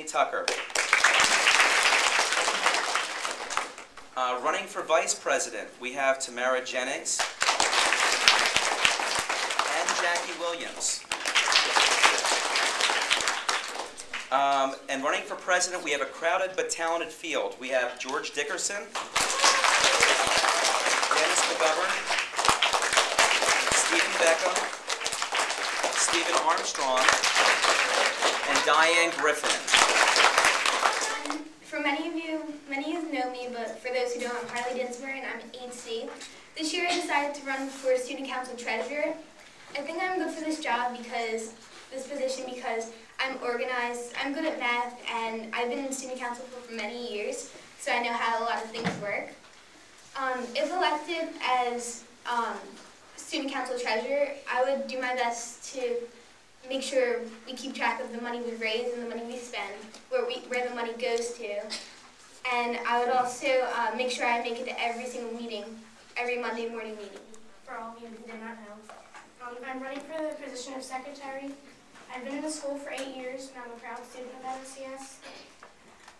Tucker. Running for Vice President, we have Tamara Jennings and Jackie Williams. And running for President, we have a crowded but talented field. We have George Dickerson, Dennis McGovern, Stephen Beckham, Stephen Armstrong, and Diane Griffin. For many of you know me, but for those who don't, I'm Harley Dinsmore and I'm 8C. This year I decided to run for Student Council Treasurer. I think I'm good for this position because I'm organized, I'm good at math, and I've been in Student Council for many years, so I know how a lot of things work. If elected as Student Council Treasurer, I would do my best to make sure we keep track of the money we raise and the money we spend, where the money goes to. And I would also make sure I make it to every single meeting, every Monday morning meeting. For all of you who did not know, I'm running for the position of secretary. I've been in the school for 8 years, and I'm a proud student of NFCS.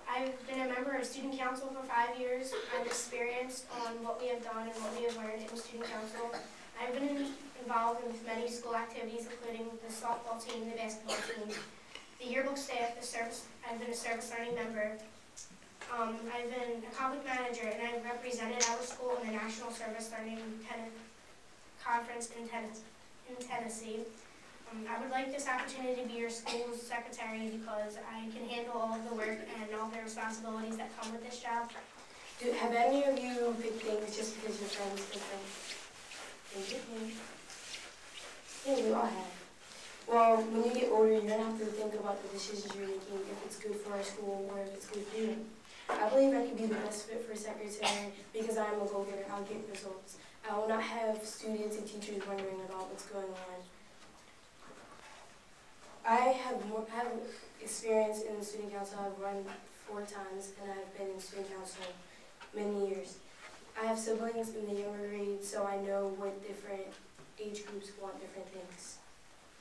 I've been a member of Student Council for 5 years. I've experienced on what we have done and what we have learned in Student Council. I've been involved with many school activities, including the softball team, the basketball team, the yearbook staff, I've been a service learning member. I've been a conflict manager, and I've represented our school in the National Service Learning Conference in Tennessee. I would like this opportunity to be your school's secretary because I can handle all of the work and all the responsibilities that come with this job. Have any of you picked things just because your friends pick them? Yeah, we all have. Well, when you get older, you're going to have to think about the decisions you're making, if it's good for our school or if it's good for you. I believe I could be the best fit for secretary because I'm a go-getter. I'll get results. I will not have students and teachers wondering about what's going on. I have experience in the student council. I've run 4 times, and I've been in student council many years. I have siblings in the younger grades, so I know what different age groups want different things.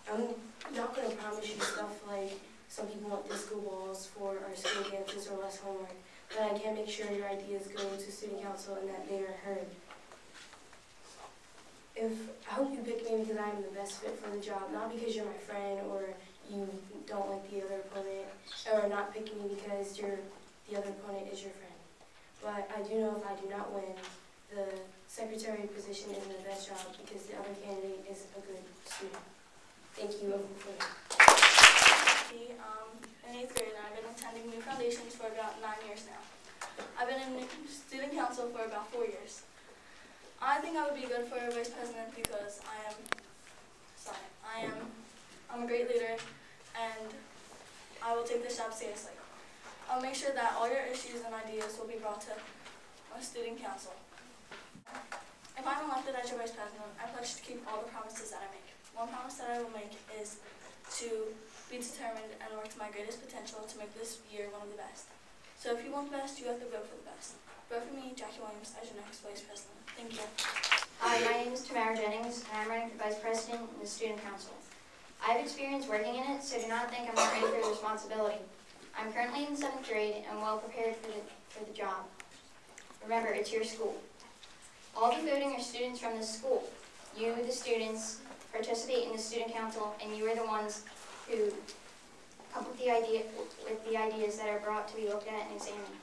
I'm not going to promise you stuff like some people want disco balls for our school dances or less homework, but I can make sure your ideas go to student council and that they are heard. I hope you pick me because I am the best fit for the job, not because you're my friend or you don't like the other opponent, or not picking me because the other opponent is your friend. But I do know if I do not win, the secretary position isn't the best job because the other candidate is a good student. Thank you. In 8th grade, and I've been attending New Foundations for about 9 years now. I've been in student council for about 4 years. I think I would be good for a vice president because I'm a great leader, and I will take this job seriously. I'll make sure that all your issues and ideas will be brought to a student council. If I'm elected as your vice president, I pledge to keep all the promises that I make. One promise that I will make is to be determined and work to my greatest potential to make this year one of the best. So if you want the best, you have to vote for the best. Vote for me, Jackie Williams, as your next vice president. Thank you. Hi, my name is Tamara Jennings, and I'm running for vice president in the student council. I have experience working in it, so do not think I'm not ready for the responsibility. I'm currently in 7th grade and well prepared for the job. Remember, it's your school. All the voting are students from this school. You, the students, participate in the student council, and you are the ones who come up with the ideas that are brought to be looked at and examined.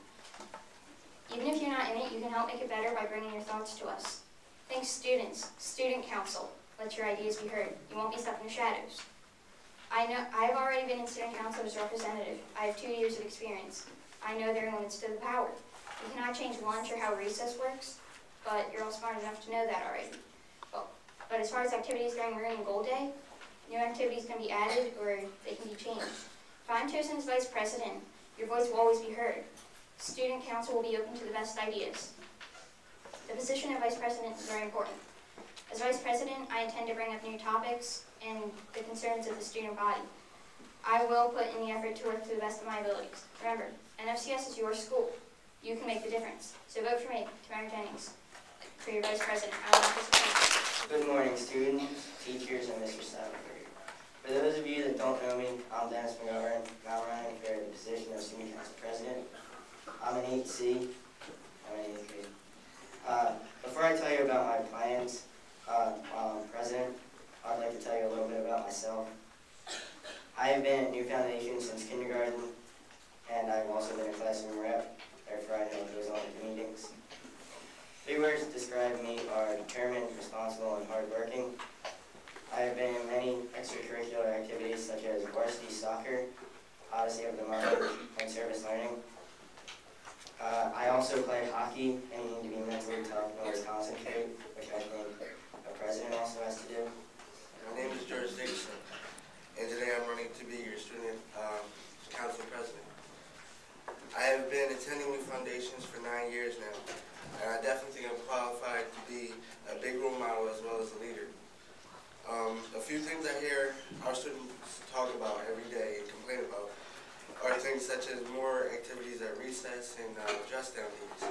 Even if you're not in it, you can help make it better by bringing your thoughts to us. Thanks, students. Student council. Let your ideas be heard. You won't be stuck in the shadows. I've already been in student council as representative. I have 2 years of experience. I know there are limits to the power. You cannot change lunch or how recess works, but you're all smart enough to know that already. But as far as activities during Maroon and Gold Day, new activities can be added or they can be changed. If I'm chosen as vice president, your voice will always be heard. Student council will be open to the best ideas. The position of vice president is very important. As vice president, I intend to bring up new topics and the concerns of the student body. I will put in the effort to work to the best of my abilities. Remember, NFCS is your school. You can make the difference. So vote for me, Tamara Jennings, for your vice president. I will not disappoint you. Good morning, students, teachers, and Mr. Savagery. For those of you that don't know me, I'm Dennis McGovern, and I'm running for the position of Student Council President. I'm an 8C. I'm an 8th grade. Before I tell you about my plans while I'm president, I'd like to tell you a little bit about myself. I have been at New Foundation since kindergarten, and I've also been a classroom rep. Therefore, I know what goes on at the meetings. 3 words to describe me are determined, responsible, and hardworking. I have been in many extracurricular activities such as varsity soccer, Odyssey of the Mind, and service learning. I also play hockey and you need to be mentally tough in order to concentrate, which I think a president also has to do. My name is George Dixon, and today I'm running to be your student council president. I have been attending New Foundations for 9 years now, and I definitely think I'm qualified to be a big role model as well as a leader. A few things I hear our students talk about every day and complain about are things such as more activities at recess and dress down days.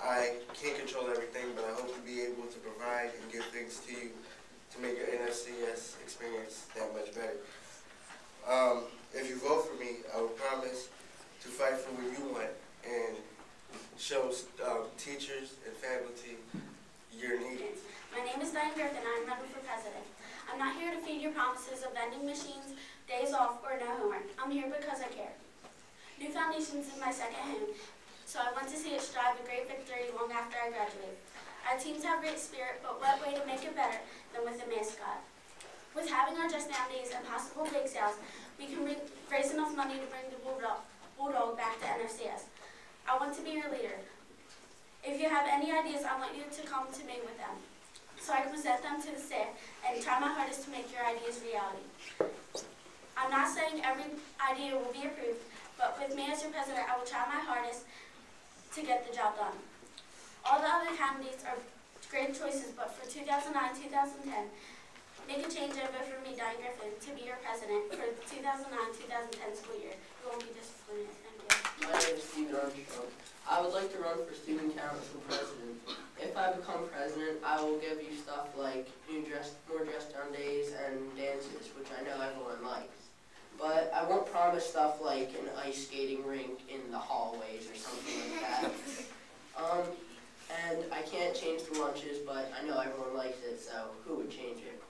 I can't control everything, but I hope to be able to provide and give things to you to make your NFCS experience that much better. If you vote for me, I will promise to fight for what you want and show teachers and faculty your needs. My name is Diane Griffin. I'm running for president. I'm not here to feed your promises of vending machines, days off, or no homework. I'm here because I care. New Foundations is my second home, so I want to see it strive a great victory long after I graduate. Our teams have great spirit, but what way to make it better than with a mascot? With having our Just Down days and possible bake sales, we can raise enough money to bring the Bulldog back to NFCS. I want to be your leader. If you have any ideas, I want you to come to me with them, so I can present them to the staff and try my hardest to make your ideas reality. I'm not saying every idea will be approved, but with me as your president, I will try my hardest to get the job done. All the other candidates are great choices, but for 2009-2010, make a change and vote for me, Diane Griffin, to be your president for the 2009-2010 school year. You won't be disappointed. Thank you. My name is Steve Armstrong. I would like to run for student council president. If I become president, I will give you stuff like more dress down days and dances, which I know everyone likes. But I won't promise stuff like an ice skating rink in the hallways or something like that. And I can't change the lunches, but I know everyone likes it, so who would change it?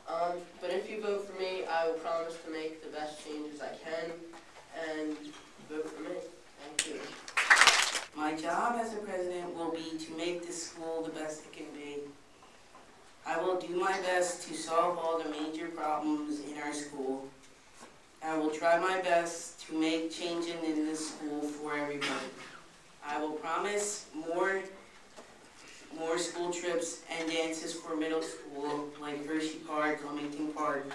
But if you vote for me, I will promise to make the best changes I can, and vote for me. Thank you. My job as a president will be to make this school the best it can be. I will do my best to solve all the major problems in our school. I will try my best to make changes in this school for everybody. I will promise more school trips and dances for middle school, like Hershey Park, Wilmington Park,